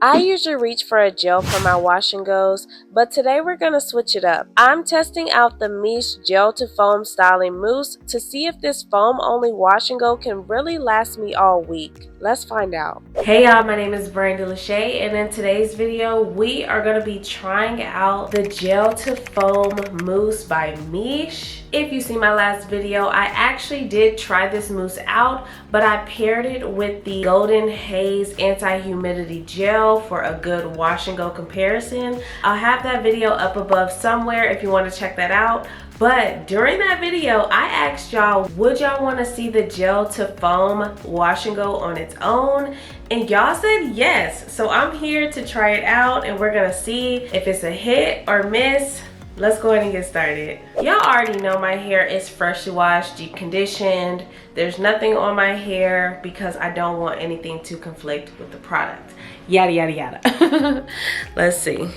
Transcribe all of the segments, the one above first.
I usually reach for a gel for my wash and goes, but today we're going to switch it up. I'm testing out the MICHE Gel-to-Foam Styling Mousse to see if this foam only wash and go can really last me all week. Let's find out. Hey y'all, my name is Brandi LaShay, and in today's video we are going to be trying out the Gel-to-Foam Mousse by MICHE. If you see my last video, I actually did try this mousse out, but I paired it with the Golden Haze Anti-Humidity Gel for a good wash and go comparison. I'll have that video up above somewhere if you want to check that out. But during that video, I asked y'all, would y'all want to see the Gel-to-Foam wash and go on its own? And y'all said yes. So I'm here to try it out and we're gonna see if it's a hit or miss. Let's go ahead and get started. Y'all already know my hair is freshly washed, deep conditioned. There's nothing on my hair because I don't want anything to conflict with the product. Yada, yada, yada. Let's see.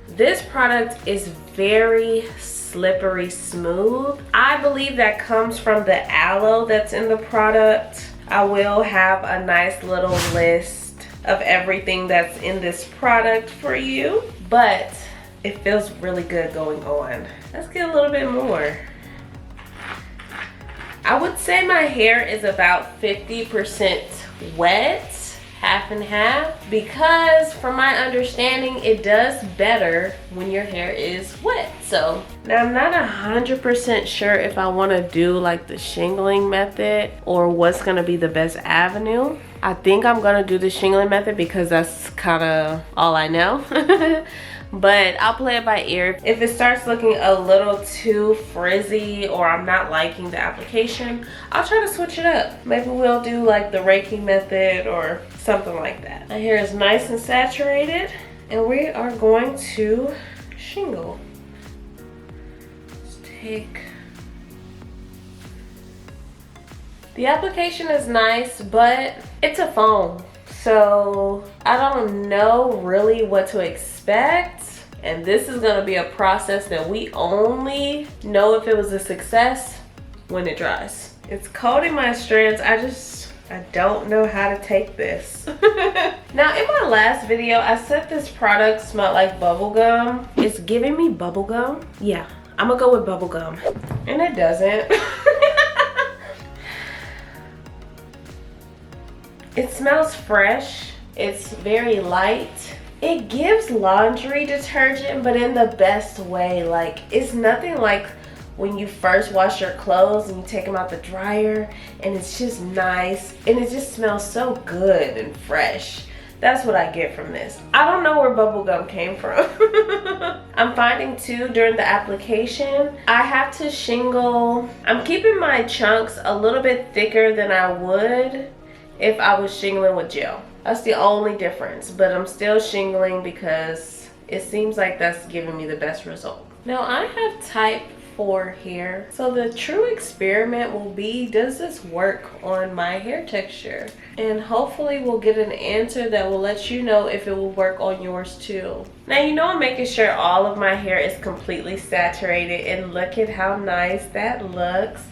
This product is very slippery smooth. I believe that comes from the aloe that's in the product. I will have a nice little list of everything that's in this product for you, but it feels really good going on. Let's get a little bit more. I would say my hair is about 50% wet, half and half, because from my understanding it does better when your hair is wet. So now I'm not 100% sure if I want to do like the shingling method or what's going to be the best avenue. I think I'm going to do the shingling method because that's kind of all I know. But I'll play it by ear. If it starts looking a little too frizzy or I'm not liking the application, I'll try to switch it up. Maybe we'll do like the raking method or something like that. My hair is nice and saturated and we are going to shingle. Let's take... The application is nice, but it's a foam. So I don't know really what to expect. And this is gonna be a process that we only know if it was a success when it dries. It's coating my strands. I don't know how to take this. Now in my last video, I said this product smelled like bubble gum. It's giving me bubble gum. Yeah, I'm gonna go with bubble gum. And it doesn't. It smells fresh. It's very light. It gives laundry detergent, but in the best way. Like, it's nothing like when you first wash your clothes and you take them out the dryer and it's just nice and it just smells so good and fresh. That's what I get from this. I don't know where bubblegum came from. I'm finding too during the application, I have to shingle. I'm keeping my chunks a little bit thicker than I would if I was shingling with gel. That's the only difference, but I'm still shingling because it seems like that's giving me the best result. Now I have type 4 hair, so the true experiment will be, does this work on my hair texture? And hopefully we'll get an answer that will let you know if it will work on yours too. Now you know I'm making sure all of my hair is completely saturated, and look at how nice that looks.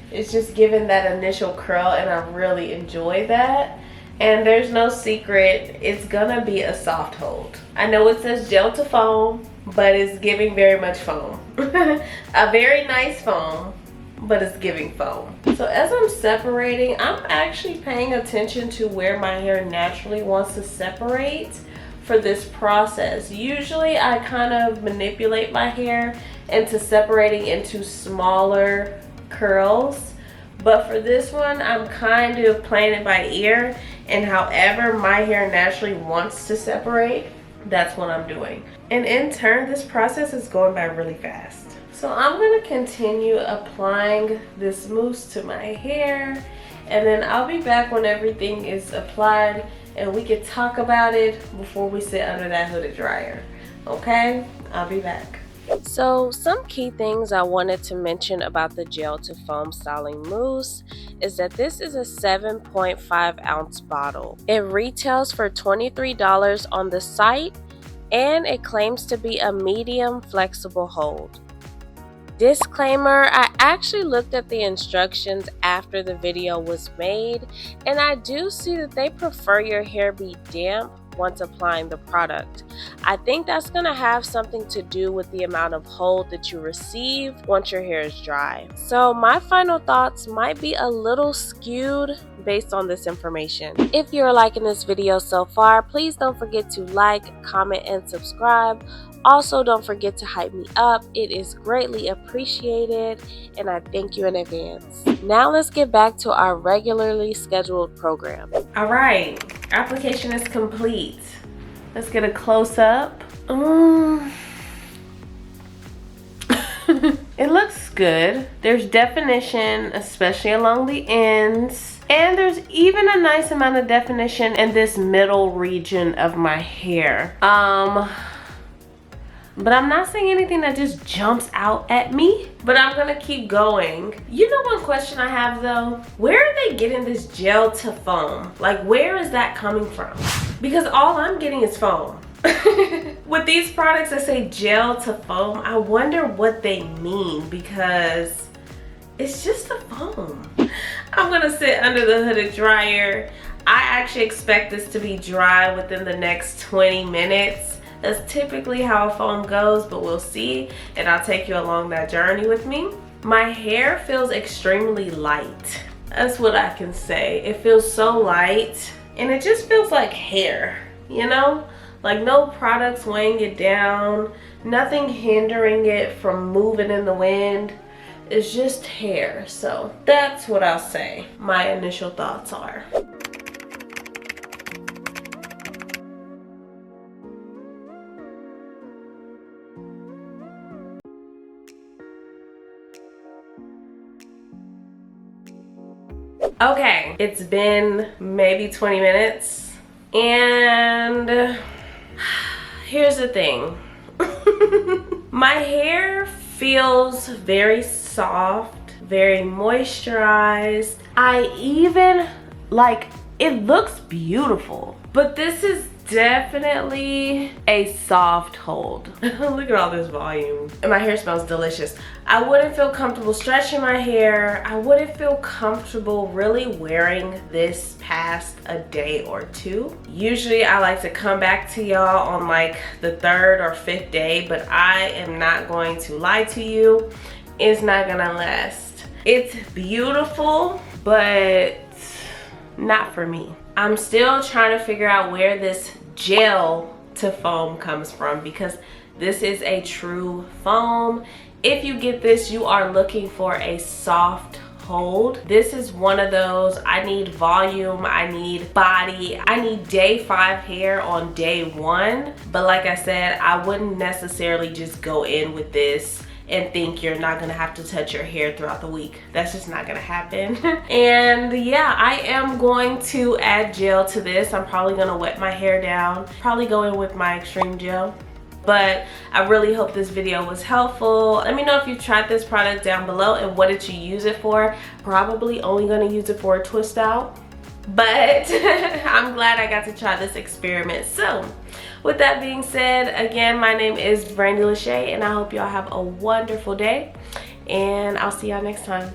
It's just giving that initial curl and I really enjoy that. And there's no secret, it's gonna be a soft hold. I know it says gel to foam, but it's giving very much foam. A very nice foam, but it's giving foam. So as I'm separating, I'm actually paying attention to where my hair naturally wants to separate for this process. Usually I kind of manipulate my hair into separating into smaller curls, but for this one I'm kind of playing it by ear, and however my hair naturally wants to separate, that's what I'm doing. And in turn, this process is going by really fast. So I'm going to continue applying this mousse to my hair, and then I'll be back when everything is applied and we can talk about it before we sit under that hooded dryer. Okay, I'll be back. So some key things I wanted to mention about the Gel-to-Foam Styling Mousse is that this is a 7.5 ounce bottle. It retails for $23 on the site and it claims to be a medium flexible hold. Disclaimer, I actually looked at the instructions after the video was made, and I do see that they prefer your hair be damp once applying the product. I think that's going to have something to do with the amount of hold that you receive once your hair is dry. So my final thoughts might be a little skewed based on this information. If you're liking this video so far, please don't forget to like, comment, and subscribe. Also, don't forget to hype me up. It is greatly appreciated, and I thank you in advance. Now let's get back to our regularly scheduled program. All right, application is complete. Let's get a close-up. It looks good. There's definition, especially along the ends. And there's even a nice amount of definition in this middle region of my hair. But I'm not saying anything that just jumps out at me. But I'm gonna keep going. You know one question I have though? Where are they getting this gel to foam? Like, where is that coming from? Because all I'm getting is foam. With these products that say gel to foam, I wonder what they mean, because it's just a foam. I'm gonna sit under the hooded dryer. I actually expect this to be dry within the next 20 minutes. That's typically how a foam goes, but we'll see, and I'll take you along that journey with me. My hair feels extremely light. That's what I can say. It feels so light, and it just feels like hair, you know? Like no products weighing it down, nothing hindering it from moving in the wind. It's just hair. So that's what I'll say my initial thoughts are. Okay, it's been maybe 20 minutes, and here's the thing. My hair feels very soft, very moisturized. I even, like, it looks beautiful, but this is definitely a soft hold. Look at all this volume. And my hair smells delicious. I wouldn't feel comfortable stretching my hair. I wouldn't feel comfortable really wearing this past a day or two. Usually I like to come back to y'all on like the 3rd or 5th day, but I am not going to lie to you. It's not gonna last. It's beautiful, but not for me. I'm still trying to figure out where this gel to foam comes from, because this is a true foam. If you get this, you are looking for a soft hold. This is one of those, I need volume, I need body, I need day 5 hair on day 1. But like I said, I wouldn't necessarily just go in with this and think you're not gonna have to touch your hair throughout the week. That's just not gonna happen. And yeah, I am going to add gel to this. I'm probably gonna wet my hair down, probably go in with my extreme gel. But I really hope this video was helpful. Let me know if you tried this product down below and what did you use it for. Probably only gonna use it for a twist out, but I'm glad I got to try this experiment. So with that being said, again, my name is Brandi LaShay, and I hope y'all have a wonderful day, and I'll see y'all next time.